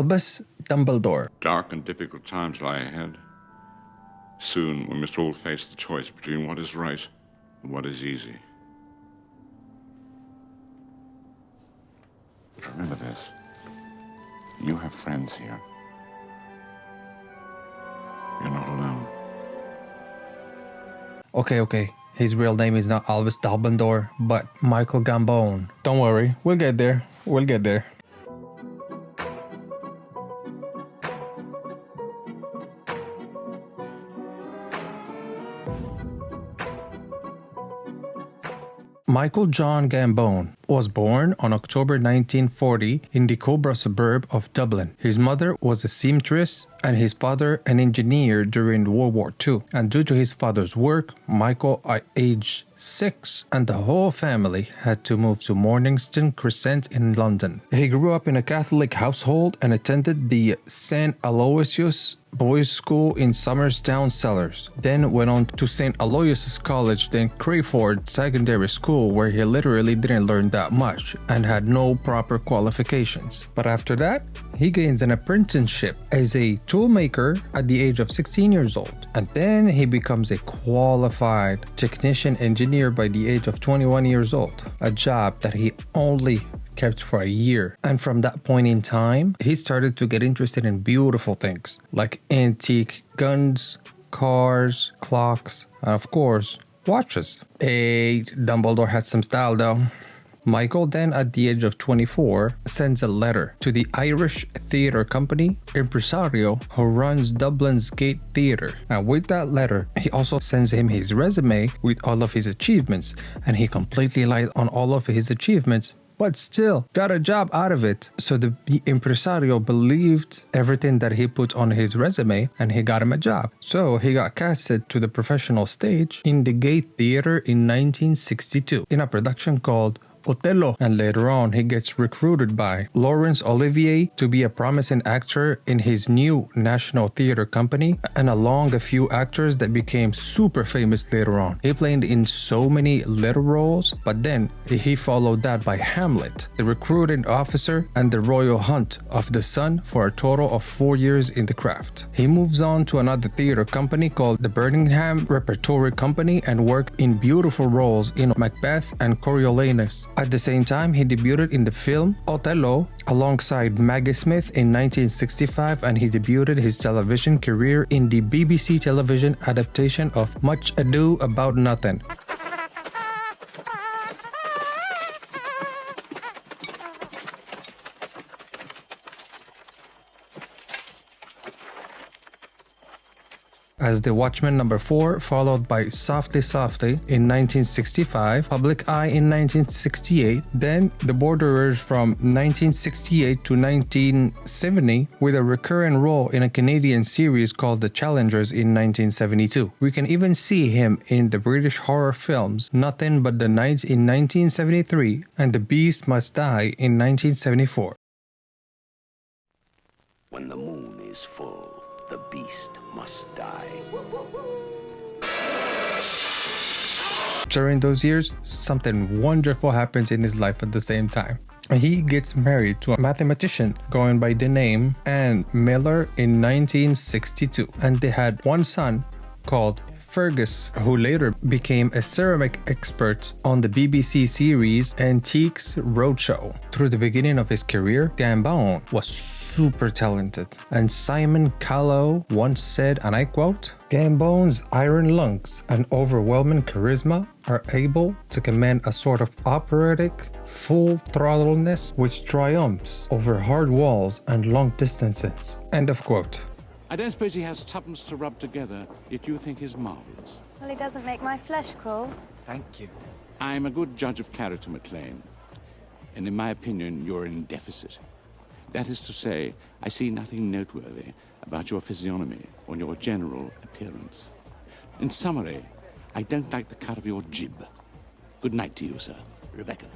Albus Dumbledore. Dark and difficult times lie ahead. Soon we must all face the choice between what is right and what is easy. But remember this. You have friends here. You're not alone. Okay. His real name is not Albus Dumbledore, but Michael Gambon. Don't worry, we'll get there. Michael John Gambon was born on October 1940 in the Cobra suburb of Dublin. His mother was a seamstress and his father an engineer during World War II. And due to his father's work, Michael at age 6 and the whole family had to move to Morningston Crescent in London. He grew up in a Catholic household and attended the St. Aloysius Boys' School in Somerstown Cellars, then went on to St. Aloysius College, then Crayford Secondary School, where he literally didn't learn that much and had no proper qualifications. But after that, he gains an apprenticeship as a toolmaker at the age of 16 years old, and then he becomes a qualified technician engineer by the age of 21 years old, a job that he only kept for a year. And from that point in time, he started to get interested in beautiful things like antique guns, cars, clocks, and of course, watches. Dumbledore had some style though. Michael then, at the age of 24, sends a letter to the Irish theatre company impresario who runs Dublin's Gate Theatre. And with that letter, he also sends him his resume with all of his achievements, and he completely lied on all of his achievements, but still got a job out of it. So the impresario believed everything that he put on his resume, and he got him a job. So he got casted to the professional stage in the Gate Theatre in 1962 in a production called Othello, and later on he gets recruited by Laurence Olivier to be a promising actor in his new National Theatre Company, and along a few actors that became super famous later on. He played in so many little roles, but then he followed that by Hamlet, the recruiting officer, and the royal hunt of the sun for a total of 4 years in the craft. He moves on to another theatre company called the Birmingham Repertory Company and worked in beautiful roles in Macbeth and Coriolanus. At the same time, he debuted in the film Othello alongside Maggie Smith in 1965, and he debuted his television career in the BBC television adaptation of Much Ado About Nothing. As The Watchmen number 4, followed by Softly Softly in 1965, Public Eye in 1968, then The Borderers from 1968 to 1970 with a recurring role in a Canadian series called The Challengers in 1972. We can even see him in the British horror films Nothing But the Night in 1973 and The Beast Must Die in 1974. When the moon is full, the beast must die. During those years, something wonderful happens in his life at the same time. He gets married to a mathematician going by the name Ann Miller in 1962, and they had one son called Fergus, who later became a ceramic expert on the BBC series Antiques Roadshow. Through the beginning of his career, Gambon was super talented, and Simon Callow once said, and I quote, "Gambon's iron lungs and overwhelming charisma are able to command a sort of operatic full-throttleness which triumphs over hard walls and long distances." End of quote. I don't suppose he has tuppence to rub together, yet you think he's marvellous. Well, he doesn't make my flesh crawl. Thank you. I'm a good judge of character, McLean, and in my opinion, you're in deficit. That is to say, I see nothing noteworthy about your physiognomy or your general appearance. In summary, I don't like the cut of your jib. Good night to you, sir. Rebecca.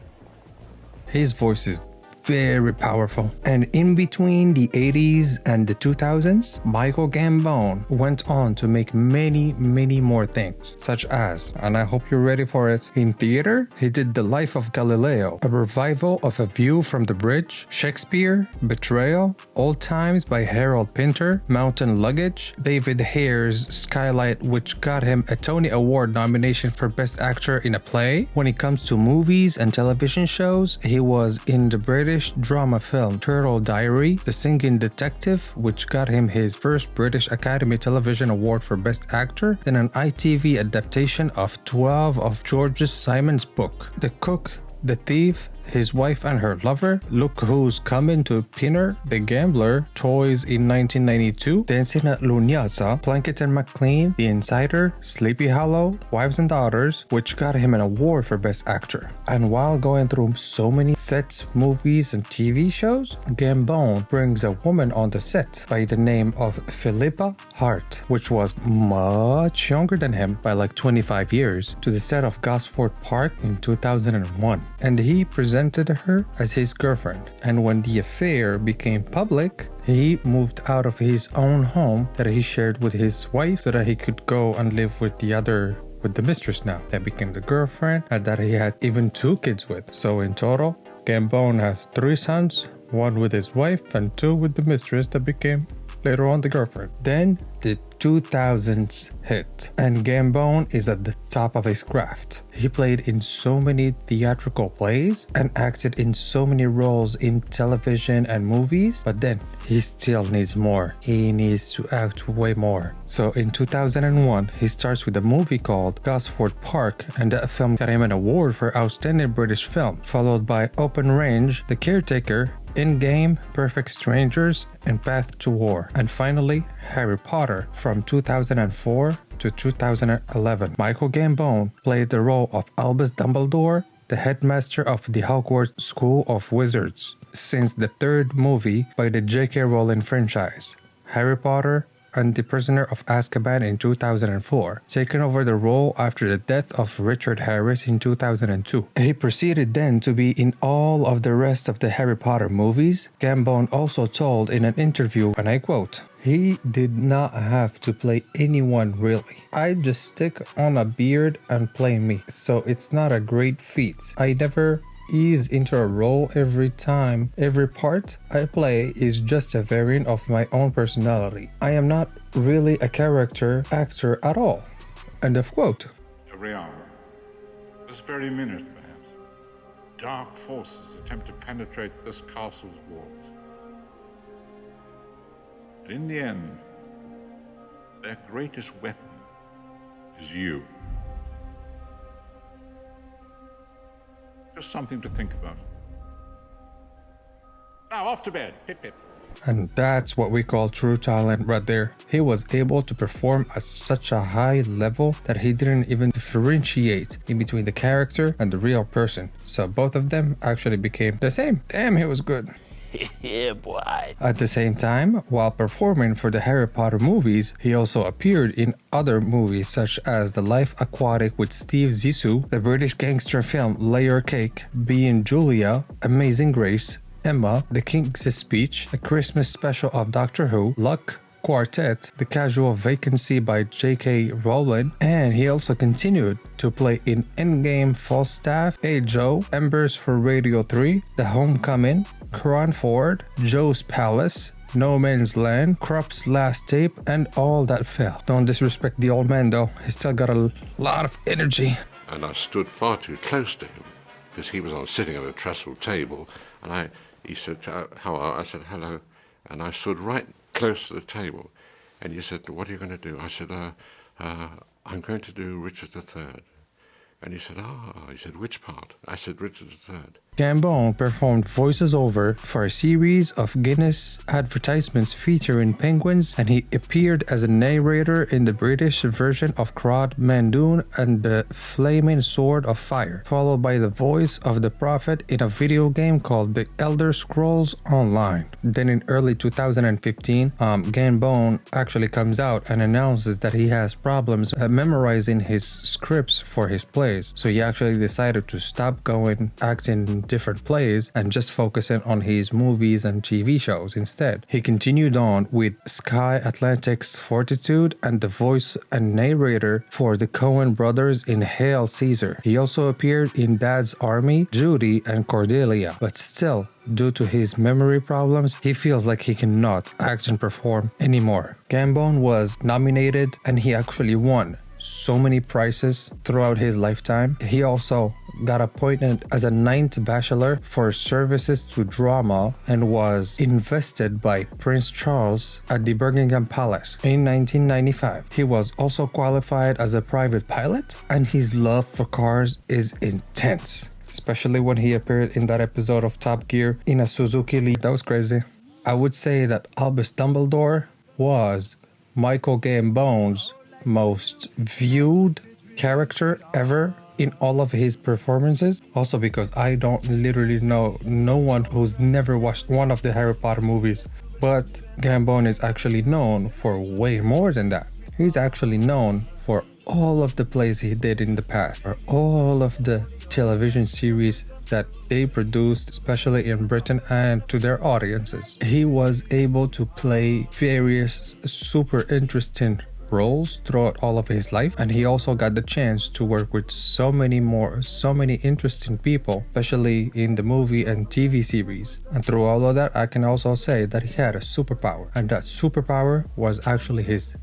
His voice is very powerful. And in between the 80s and the 2000s, Michael Gambon went on to make many, many more things, such as, and I hope you're ready for it, in theater, he did The Life of Galileo, a revival of A View from the Bridge, Shakespeare, Betrayal, Old Times by Harold Pinter, Mountain Luggage, David Hare's Skylight, which got him a Tony Award nomination for Best Actor in a Play. When it comes to movies and television shows, he was in the British drama film Turtle Diary, The Singing Detective, which got him his first British Academy Television Award for Best Actor, then an ITV adaptation of 12 of George Simon's book, The Cook, The Thief, His Wife and Her Lover, Look Who's Coming to Pinner, The Gambler, Toys in 1992, Dancing at Lunyaza, Plunkett and McLean, The Insider, Sleepy Hollow, Wives and Daughters, which got him an award for Best Actor. And while going through so many sets, movies, and TV shows, Gambon brings a woman on the set by the name of Philippa Hart, which was much younger than him by like 25 years, to the set of Gosford Park in 2001. And he presented her as his girlfriend, and when the affair became public, he moved out of his own home that he shared with his wife so that he could go and live with the mistress now. That became the girlfriend, and that he had even 2 kids with. So in total, Gambon has 3 sons, 1 with his wife and 2 with the mistress that became later on the girlfriend. Then the 2000s hit, and Gambon is at the top of his craft. He played in so many theatrical plays and acted in so many roles in television and movies, but then he still needs more. He needs to act way more. So in 2001, he starts with a movie called Gosford Park, and that film got him an award for Outstanding British Film, followed by Open Range, The Caretaker, Endgame, Perfect Strangers, and Path to War. And finally, Harry Potter from 2004 to 2011. Michael Gambon played the role of Albus Dumbledore, the headmaster of the Hogwarts School of Wizards, since the 3rd movie by the J.K. Rowling franchise, Harry Potter and The Prisoner of Azkaban in 2004, taking over the role after the death of Richard Harris in 2002. He proceeded then to be in all of the rest of the Harry Potter movies. Gambon also told in an interview, and I quote, "He did not have to play anyone really. I just stick on a beard and play me, so it's not a great feat. I never ease into a role every time. Every part I play is just a variant of my own personality. I am not really a character actor at all." End of quote. Every hour, this very minute perhaps, dark forces attempt to penetrate this castle's walls. But in the end, their greatest weapon is you. Just something to think about. Now off to bed. Hip hip. And that's what we call true talent right there. He was able to perform at such a high level that he didn't even differentiate in between the character and the real person. So both of them actually became the same. Damn, he was good. Yeah, boy. At the same time, while performing for the Harry Potter movies, he also appeared in other movies such as The Life Aquatic with Steve Zissou, the British gangster film Layer Cake, Being Julia, Amazing Grace, Emma, The King's Speech, a Christmas special of Doctor Who, Luck, Quartet, The Casual Vacancy by J.K. Rowling, and he also continued to play in Endgame, Falstaff, Hey Joe, Embers for Radio 3, The Homecoming, Cranford, Joe's Palace, No Man's Land, Krupp's Last Tape, and All That Fell. Don't disrespect the old man though, he's still got a lot of energy. And I stood far too close to him because he was sitting at a trestle table, and he said, "How are?" I said, "Hello," and I stood right close to the table, and he said, "What are you going to do?" I said, "I'm going to do Richard III." And he said, he said, "Which part?" I said, "Richard III." Gambon performed voices over for a series of Guinness advertisements featuring penguins, and he appeared as a narrator in the British version of Crod Mandoon and the Flaming Sword of Fire, followed by the voice of the Prophet in a video game called The Elder Scrolls Online. Then in early 2015, Gambon actually comes out and announces that he has problems memorizing his scripts for his plays, so he actually decided to stop going acting different plays and just focusing on his movies and TV shows instead. He continued on with Sky Atlantic's Fortitude and the voice and narrator for the Coen brothers in Hail Caesar. He also appeared in Dad's Army, Judy, and Cordelia, but still, due to his memory problems, he feels like he cannot act and perform anymore. Gambon was nominated and he actually won so many prizes throughout his lifetime. He also got appointed as a 9th bachelor for services to drama and was invested by Prince Charles at the Buckingham Palace in 1995. He was also qualified as a private pilot, and his love for cars is intense, especially when he appeared in that episode of Top Gear in a Suzuki Leaf. That was crazy. I would say that Albus Dumbledore was Michael Gambon's most viewed character ever in all of his performances. Also because I don't literally know no one who's never watched one of the Harry Potter movies. But Gambon is actually known for way more than that. He's actually known for all of the plays he did in the past, or all of the television series that they produced, especially in Britain, and to their audiences. He was able to play various super interesting roles throughout all of his life, and he also got the chance to work with so many interesting people, especially in the movie and TV series. And through all of that, I can also say that he had a superpower, and that superpower was actually his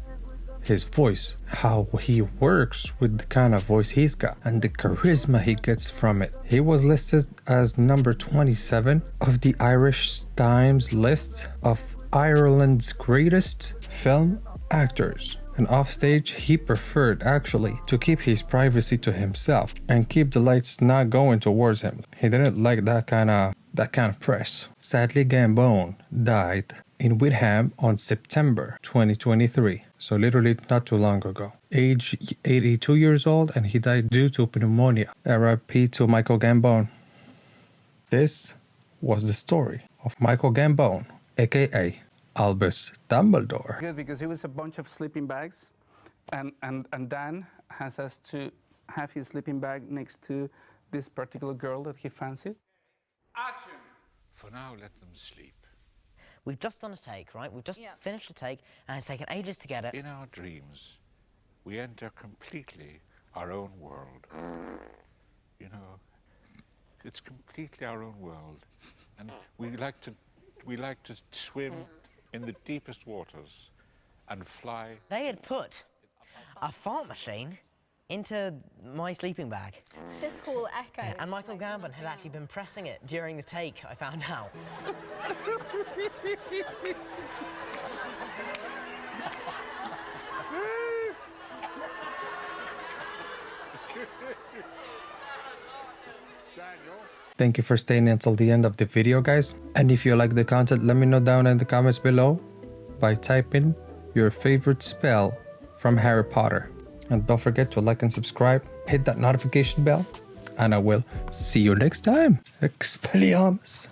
voice, how he works with the kind of voice he's got and the charisma he gets from it. He was listed as number 27 of the Irish Times list of Ireland's greatest film actors. And offstage, he preferred actually to keep his privacy to himself and keep the lights not going towards him. He didn't like that kind of press. Sadly, Gambon died in Witham on September 2023. So literally not too long ago. Age 82 years old, and he died due to pneumonia. RIP to Michael Gambon. This was the story of Michael Gambon, aka Albus Dumbledore. Good, because it was a bunch of sleeping bags, and Dan has us to have his sleeping bag next to this particular girl that he fancied. Action! For now, let them sleep. We've just done a take, right? We've just finished a take, and it's taken ages to get it. In our dreams, we enter completely our own world. You know, it's completely our own world, and we like to swim in the deepest waters and fly. They had put a fart machine into my sleeping bag. This hall echoes. And Michael Gambon had actually been pressing it during the take, I found out. Thank you for staying until the end of the video, guys. And if you like the content, let me know down in the comments below by typing your favorite spell from Harry Potter. And don't forget to like and subscribe, hit that notification bell, and I will see you next time. Expelliarmus.